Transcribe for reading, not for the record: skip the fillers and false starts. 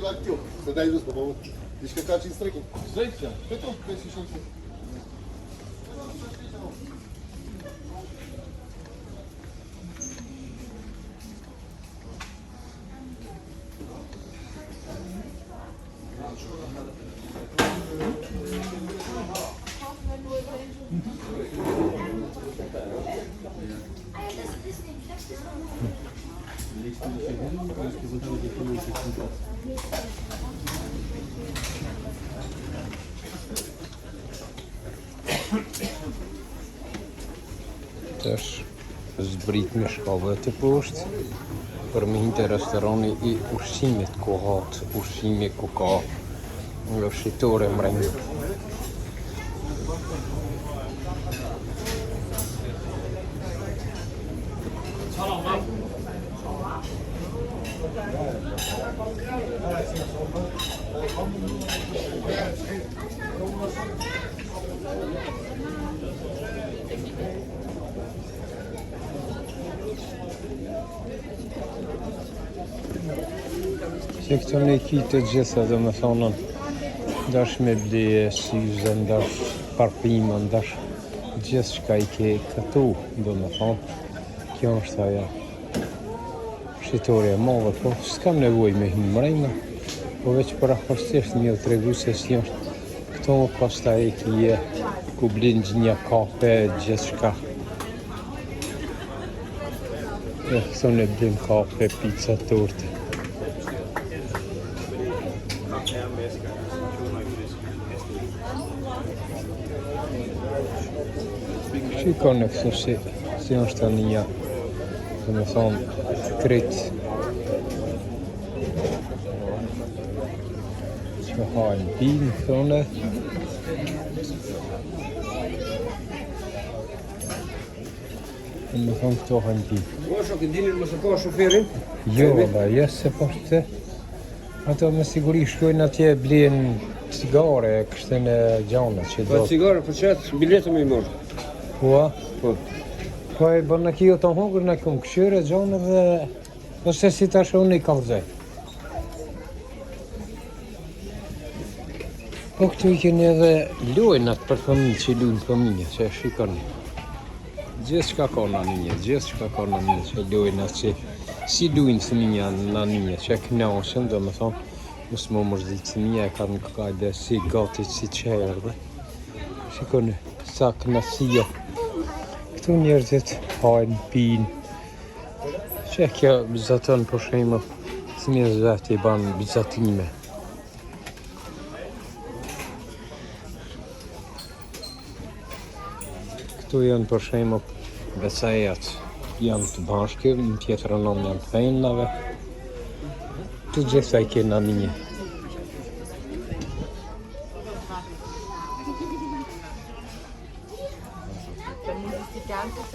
la actiu. Să dai jos, bă, deci că ca 5 strecul. Zajcia. Pe tot, pe și șanse. Też zbrit me shkallëve të poshtë për me hinte restorani I ushqimit ku hat, ushqimi ku ka nga shitore mrejnë. Se këto në kitë të gjitha dhe me thonën dash me bleje, syze, dash parpima, dash gjithë shka I ke këtu dhe me thonë kjo është aja shqitore e madhe, po s'kam nevoj me hinë mrejna po veç për akostisht një të regu se si është këto më pasta e kje ku blinë gjinja kafe, gjithë shka këto në blinë kafe, pizza, torte Shikon e këso si është të një, dhe me thonë, krit që hajnë pinë, këtone. Dhe me thonë, këto hajnë pinë. Mosho, këtë dinin mësë po shoferin? Jo, da, jesë se po shte. Ato me siguri shkojnë atje blien cigare, kështën e gjana që do. Po cigare, po qatë, biletë me I morë. Ua? Po. Po e bërë në kjo të hongër në këmë këshyre, gjone dhe... Ose si ta shonë I kalëzaj. Po këtu I keni edhe lojnat për fëmijë që lujnë fëmijë, që e shikoni. Gjithë shka ka në një, gjithë shka ka në një, që lojnat që... Si lujnë fëmijë në një, që e knasën, dhe me thonë, mos më mërzit fëmijë e ka në kajde si gatit, si qerë dhe. Shikoni, sa knasia. Këtu njerëzit hajnë, pinë. Që kjo bizatën për shemë, si njerëzit I banë bizatime. Këtu janë për shemë becajat janë të bashkë, në tjetër anon janë të fejnave. Të gjitha I kena një.